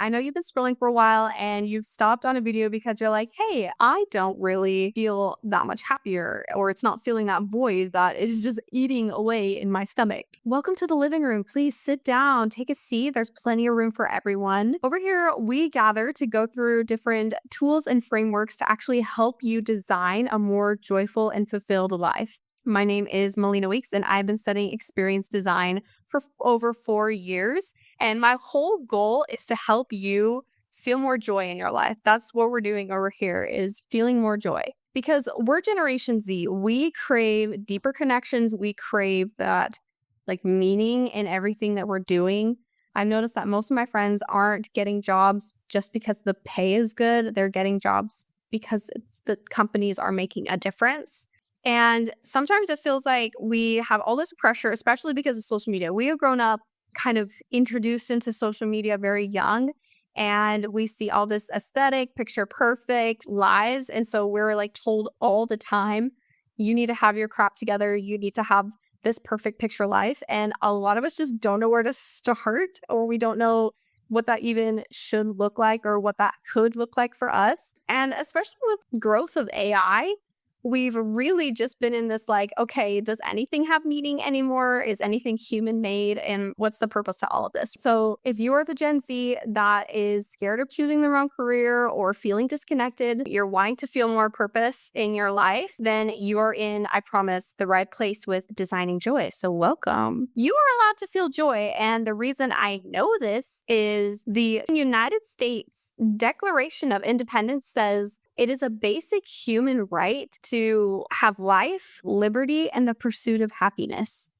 I know you've been scrolling for a while and you've stopped on a video because you're like, hey, I don't really feel that much happier, or it's not feeling that void that is just eating away in my stomach. Welcome to the living room. Please sit down, take a seat. There's plenty of room for everyone. Over here, we gather to go through different tools and frameworks to actually help you design a more joyful and fulfilled life. My name is Melina Weeks, and I've been studying experience design for over 4 years. And my whole goal is to help you feel more joy in your life. That's what we're doing over here, is feeling more joy. Because we're Generation Z. We crave deeper connections. We crave that meaning in everything that we're doing. I've noticed that most of my friends aren't getting jobs just because the pay is good. They're getting jobs because the companies are making a difference. And sometimes it feels like we have all this pressure, especially because of social media. We have grown up kind of introduced into social media very young, and we see all this aesthetic, picture perfect lives. And so we're told all the time, you need to have your crap together. You need to have this perfect picture life. And a lot of us just don't know where to start, or we don't know what that even should look like or what that could look like for us. And especially with growth of AI, we've really just been in this okay, does anything have meaning anymore? Is anything human made? And what's the purpose to all of this? So if you are the Gen Z that is scared of choosing the wrong career or feeling disconnected, you're wanting to feel more purpose in your life, then you are in, I promise, the right place with Designing Joy. So welcome. You are allowed to feel joy. And the reason I know this is the United States Declaration of Independence says it is a basic human right to have life, liberty, and the pursuit of happiness.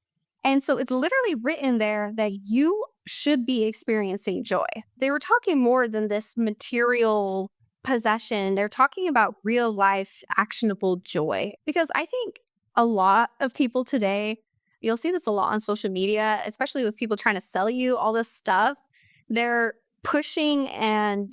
And so it's literally written there that you should be experiencing joy. They were talking more than this material possession. They're talking about real life, actionable joy. Because I think a lot of people today, you'll see this a lot on social media, especially with people trying to sell you all this stuff. They're pushing and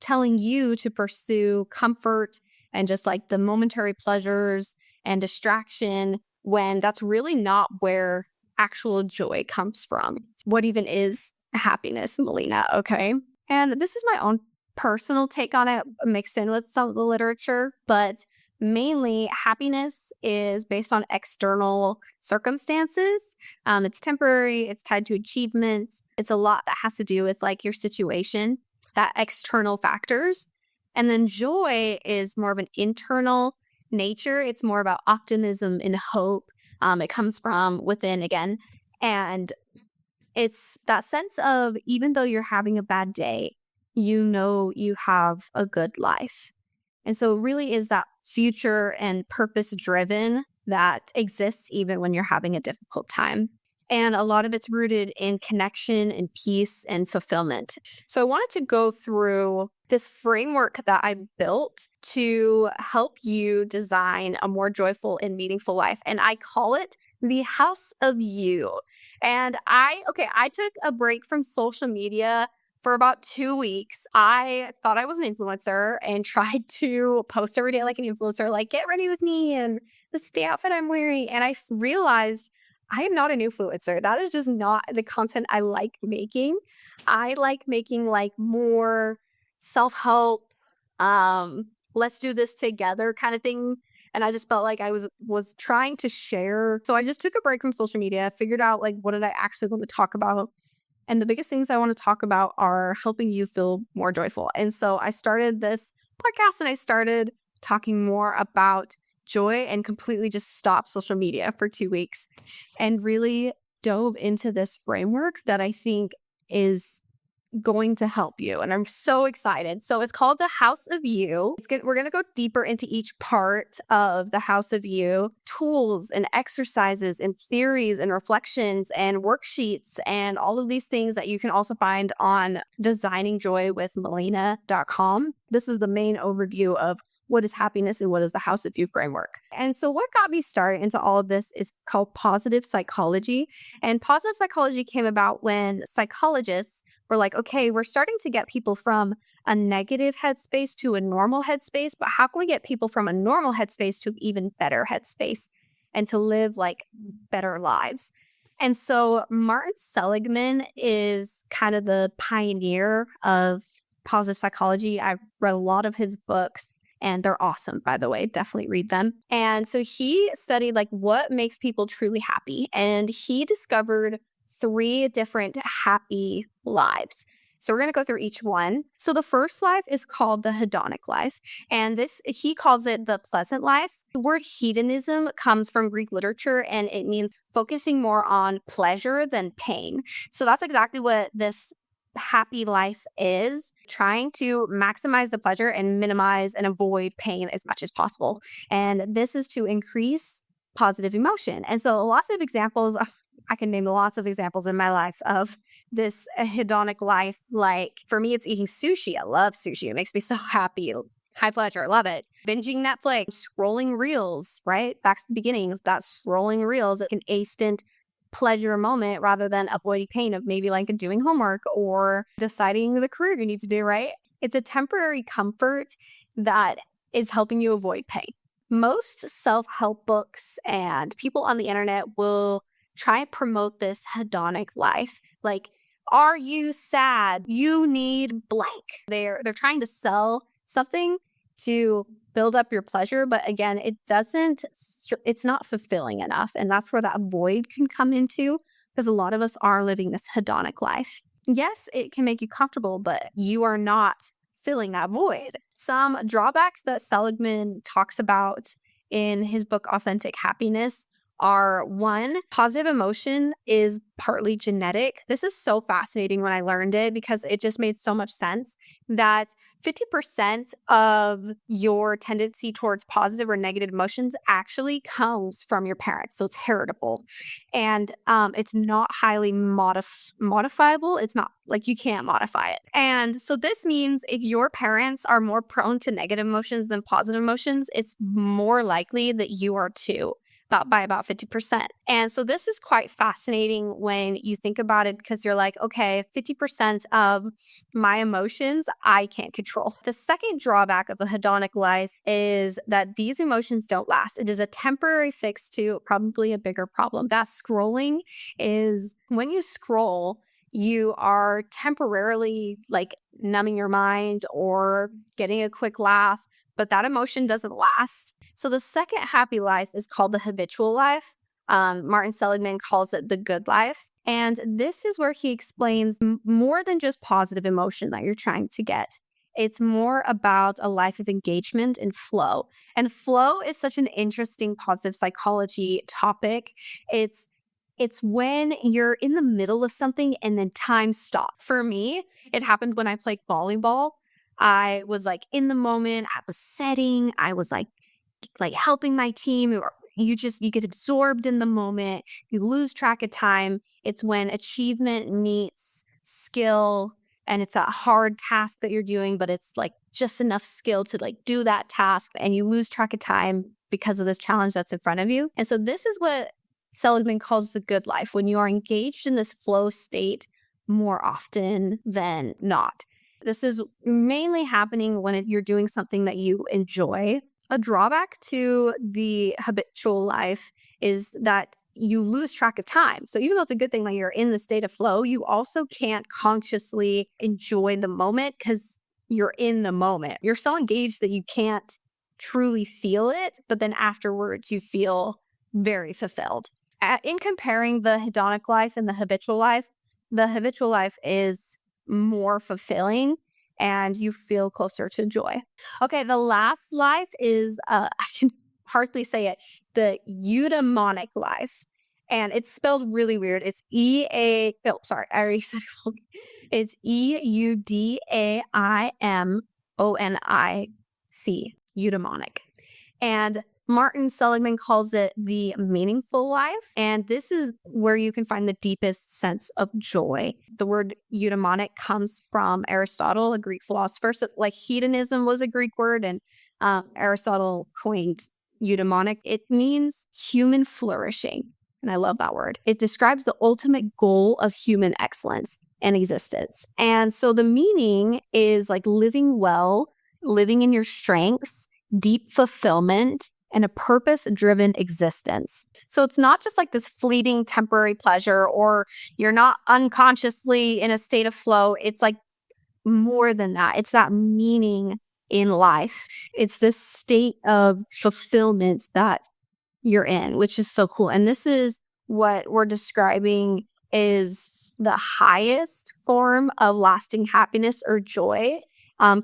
telling you to pursue comfort and just the momentary pleasures and distraction, when that's really not where actual joy comes from. What even is happiness, Melina? Okay. And this is my own personal take on it, mixed in with some of the literature, but mainly happiness is based on external circumstances. It's temporary, it's tied to achievements. It's a lot that has to do with your situation, that external factors. And then joy is more of an internal nature. It's more about optimism and hope. It comes from within again. And it's that sense of, even though you're having a bad day, you know you have a good life. And so it really is that future and purpose driven that exists even when you're having a difficult time. And a lot of it's rooted in connection and peace and fulfillment. So I wanted to go through this framework that I built to help you design a more joyful and meaningful life. And I call it the House of You. And I took a break from social media for about 2 weeks. I thought I was an influencer and tried to post every day like an influencer, get ready with me and this is the outfit I'm wearing. And I realized I am not an influencer. That is just not the content I like making. I like making more self-help, let's do this together kind of thing. And I just felt like I was trying to share. So I just took a break from social media, figured out what did I actually want to talk about. And the biggest things I want to talk about are helping you feel more joyful. And so I started this podcast and I started talking more about joy and completely just stopped social media for 2 weeks and really dove into this framework that I think is going to help you. And I'm so excited. So it's called the House of You. We're going to go deeper into each part of the House of You, tools and exercises and theories and reflections and worksheets and all of these things that you can also find on designingjoywithmelina.com. This is the main overview of what is happiness and what is the House of You framework. And so what got me started into all of this is called positive psychology. And positive psychology came about when psychologists were okay, we're starting to get people from a negative headspace to a normal headspace, but how can we get people from a normal headspace to even better headspace and to live better lives? And so Martin Seligman is kind of the pioneer of positive psychology. I've read a lot of his books and they're awesome, by the way. Definitely read them. And so he studied like what makes people truly happy. And he discovered 3 different happy lives. So we're going to go through each one. So the first life is called the hedonic life. And this, he calls it the pleasant life. The word hedonism comes from Greek literature and it means focusing more on pleasure than pain. So that's exactly what this happy life is, trying to maximize the pleasure and minimize and avoid pain as much as possible. And this is to increase positive emotion. And so lots of examples, I can name lots of examples in my life of this hedonic life. Like for me, it's eating sushi. I love sushi. It makes me so happy. High pleasure. I love it. Binging Netflix, scrolling reels, right? Back to the beginning, that scrolling reels, an instant pleasure moment rather than avoiding pain of maybe like doing homework or deciding the career you need to do, right? It's a temporary comfort that is helping you avoid pain. Most self-help books and people on the internet will try and promote this hedonic life. Like, are you sad? You need blank. They're trying to sell something to build up your pleasure, but again, it's not fulfilling enough. And that's where that void can come into, because a lot of us are living this hedonic life. Yes, it can make you comfortable, but you are not filling that void. Some drawbacks that Seligman talks about in his book, Authentic Happiness, are 1, positive emotion is partly genetic. This is so fascinating when I learned it because it just made so much sense that 50% of your tendency towards positive or negative emotions actually comes from your parents. So it's heritable. And it's not highly modifiable. It's not like you can't modify it. And so this means if your parents are more prone to negative emotions than positive emotions, it's more likely that you are too. By about 50%. And so this is quite fascinating when you think about it because you're like, okay, 50% of my emotions I can't control. The second drawback of the hedonic life is that these emotions don't last. It is a temporary fix to probably a bigger problem. That scrolling is when you scroll, you are temporarily like numbing your mind or getting a quick laugh, but that emotion doesn't last. So the second happy life is called the habitual life. Martin Seligman calls it the good life. And this is where he explains more than just positive emotion that you're trying to get. It's more about a life of engagement and flow. And flow is such an interesting positive psychology topic. It's when you're in the middle of something and then time stops. For me, it happened when I played volleyball. I was like in the moment, I was setting, I was like helping my team. You get absorbed in the moment. You lose track of time. It's when achievement meets skill and it's a hard task that you're doing, but it's like just enough skill to like do that task and you lose track of time because of this challenge that's in front of you. And so this is what Seligman calls the good life, when you are engaged in this flow state more often than not. This is mainly happening when you're doing something that you enjoy. A drawback to the habitual life is that you lose track of time. So even though it's a good thing that you're in the state of flow, you also can't consciously enjoy the moment because you're in the moment. You're so engaged that you can't truly feel it, but then afterwards you feel very fulfilled. In comparing the hedonic life and the habitual life is more fulfilling and you feel closer to joy. Okay, the last life is, I can hardly say it, the eudaimonic life. And it's spelled really weird. It's I already said it. It's EUDAIMONIC, eudaimonic. And Martin Seligman calls it the meaningful life. And this is where you can find the deepest sense of joy. The word eudaimonic comes from Aristotle, a Greek philosopher. So like hedonism was a Greek word and Aristotle coined eudaimonic. It means human flourishing. And I love that word. It describes the ultimate goal of human excellence and existence. And so the meaning is like living well, living in your strengths, deep fulfillment, and a purpose-driven existence. So it's not just like this fleeting temporary pleasure, or you're not unconsciously in a state of flow. It's like more than that. It's that meaning in life. It's this state of fulfillment that you're in, which is so cool. And this is what we're describing is the highest form of lasting happiness or joy.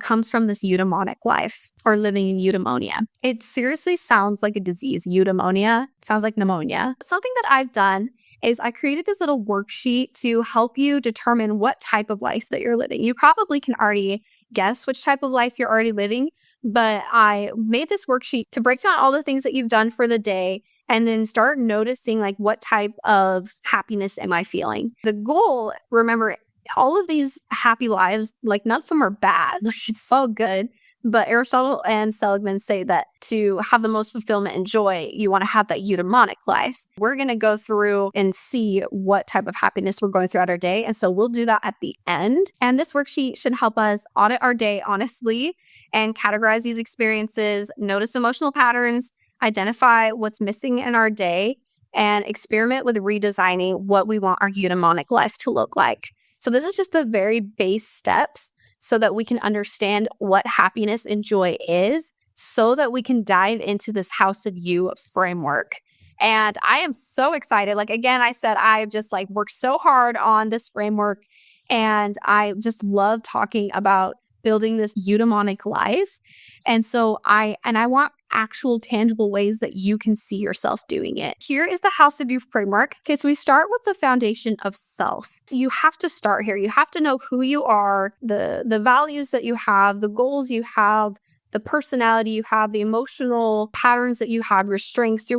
Comes from this eudaimonic life, or living in eudaimonia. It seriously sounds like a disease. Eudaimonia sounds like pneumonia. Something that I've done is I created this little worksheet to help you determine what type of life that you're living. You probably can already guess which type of life you're already living, but I made this worksheet to break down all the things that you've done for the day and then start noticing like what type of happiness am I feeling. The goal, remember, all of these happy lives, like none of them are bad. Like, it's so good. But Aristotle and Seligman say that to have the most fulfillment and joy, you want to have that eudaimonic life. We're going to go through and see what type of happiness we're going throughout our day. And so we'll do that at the end. And this worksheet should help us audit our day honestly and categorize these experiences, notice emotional patterns, identify what's missing in our day, and experiment with redesigning what we want our eudaimonic life to look like. So this is just the very base steps so that we can understand what happiness and joy is, so that we can dive into this House of You framework. And I am so excited. Like, again, I said, I've just like worked so hard on this framework, and I just love talking about building this eudaimonic life. And so I want actual tangible ways that you can see yourself doing it. Here is the House of You framework. Okay, so we start with the foundation of self. You have to start here. You have to know who you are, the values that you have, the goals you have, the personality you have, the emotional patterns that you have, your strengths, your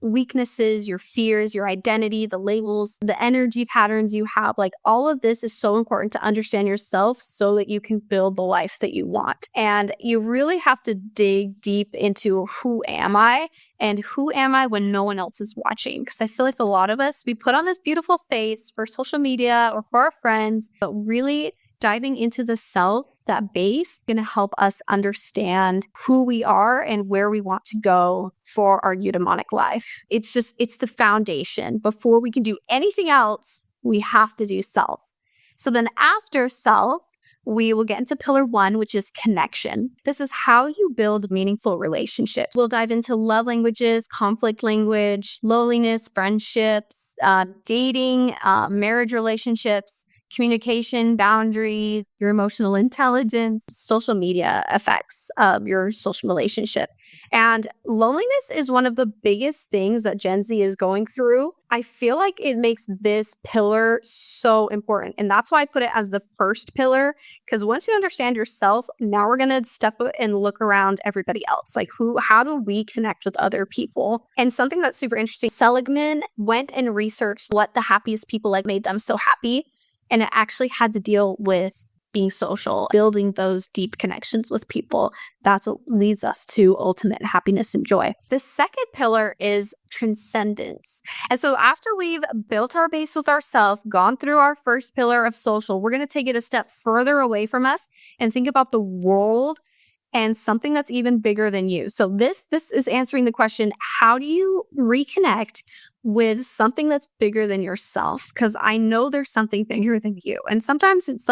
weaknesses, your fears, your identity, the labels, the energy patterns you have. Like, all of this is so important to understand yourself so that you can build the life that you want. And you really have to dig deep into who am I, and who am I when no one else is watching? Because I feel like a lot of us, we put on this beautiful face for social media or for our friends, but really diving into the self, that base, going to help us understand who we are and where we want to go for our eudaimonic life. It's the foundation. Before we can do anything else, we have to do self. So then after self, we will get into pillar 1, which is connection. This is how you build meaningful relationships. We'll dive into love languages, conflict language, loneliness, friendships, dating, marriage relationships, communication, boundaries, your emotional intelligence, social media effects of your social relationship. And loneliness is one of the biggest things that Gen Z is going through. I feel like it makes this pillar so important. And that's why I put it as the first pillar, because once you understand yourself, now we're going to step and look around everybody else. Like, how do we connect with other people? And something that's super interesting, Seligman went and researched what the happiest people like made them so happy. And it actually had to deal with being social, building those deep connections with people. That's what leads us to ultimate happiness and joy. The second pillar is transcendence. And so after we've built our base with ourselves, gone through our first pillar of social, we're going to take it a step further away from us and think about the world and something that's even bigger than you. So this is answering the question, how do you reconnect with something that's bigger than yourself? Because I know there's something bigger than you. And sometimes it's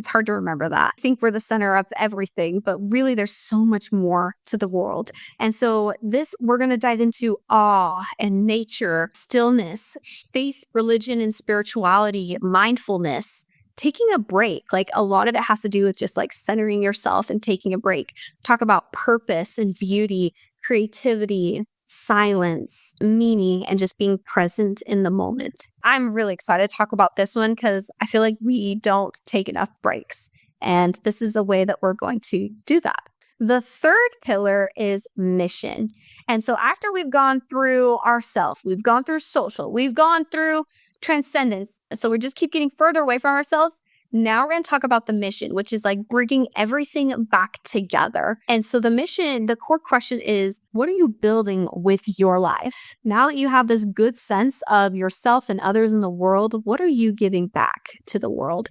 hard to remember that. I think we're the center of everything, but really there's so much more to the world. And so we're going to dive into awe and nature, stillness, faith, religion, and spirituality, mindfulness, taking a break. Like, a lot of it has to do with just like centering yourself and taking a break. Talk about purpose and beauty, creativity, silence, meaning, and just being present in the moment. I'm really excited to talk about this one because I feel like we don't take enough breaks. And this is a way that we're going to do that. The third pillar is mission. And so after we've gone through ourself, we've gone through social, we've gone through transcendence. So we just keep getting further away from ourselves. Now we're going to talk about the mission, which is like bringing everything back together. And so the mission, the core question is, what are you building with your life? Now that you have this good sense of yourself and others in the world, what are you giving back to the world?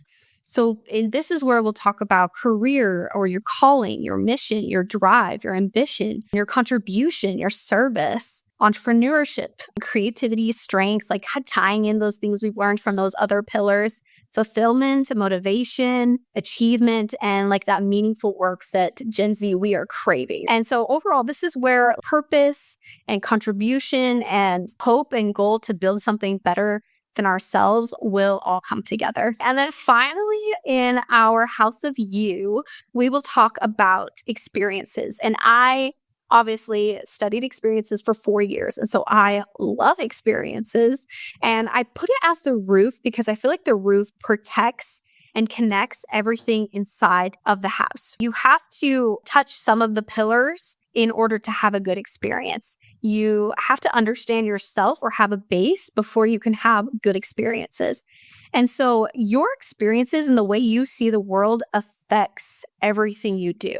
This is where we'll talk about career or your calling, your mission, your drive, your ambition, your contribution, your service, entrepreneurship, creativity, strengths, like tying in those things we've learned from those other pillars, fulfillment, motivation, achievement, and like that meaningful work that Gen Z, we are craving. And so overall, this is where purpose and contribution and hope and goal to build something better than ourselves will all come together. And then finally, in our House of You, we will talk about experiences. And I obviously studied experiences for 4 years. And so I love experiences. And I put it as the roof because I feel like the roof protects and connects everything inside of the house. You have to touch some of the pillars in order to have a good experience. You have to understand yourself or have a base before you can have good experiences. And so your experiences and the way you see the world affects everything you do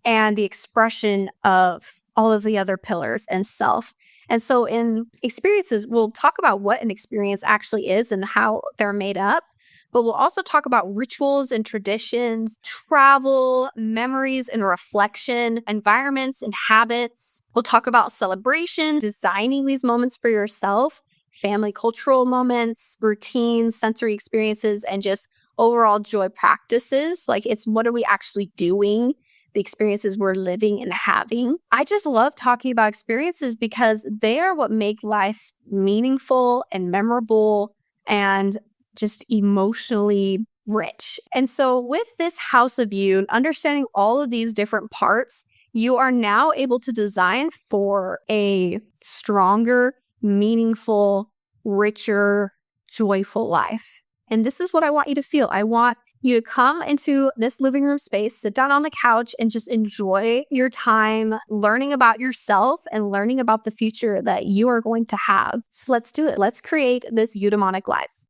and the expression of all of the other pillars and self. And so in experiences, we'll talk about what an experience actually is and how they're made up. But we'll also talk about rituals and traditions, travel, memories and reflection, environments and habits. We'll talk about celebration, designing these moments for yourself, family cultural moments, routines, sensory experiences, and just overall joy practices. Like what are we actually doing? The experiences we're living and having. I just love talking about experiences because they are what make life meaningful and memorable and just emotionally rich. And so with this House of You, understanding all of these different parts, you are now able to design for a stronger, meaningful, richer, joyful life. And this is what I want you to feel. I want you to come into this living room space, sit down on the couch, and just enjoy your time learning about yourself and learning about the future that you are going to have. So let's do it. Let's create this eudaimonic life.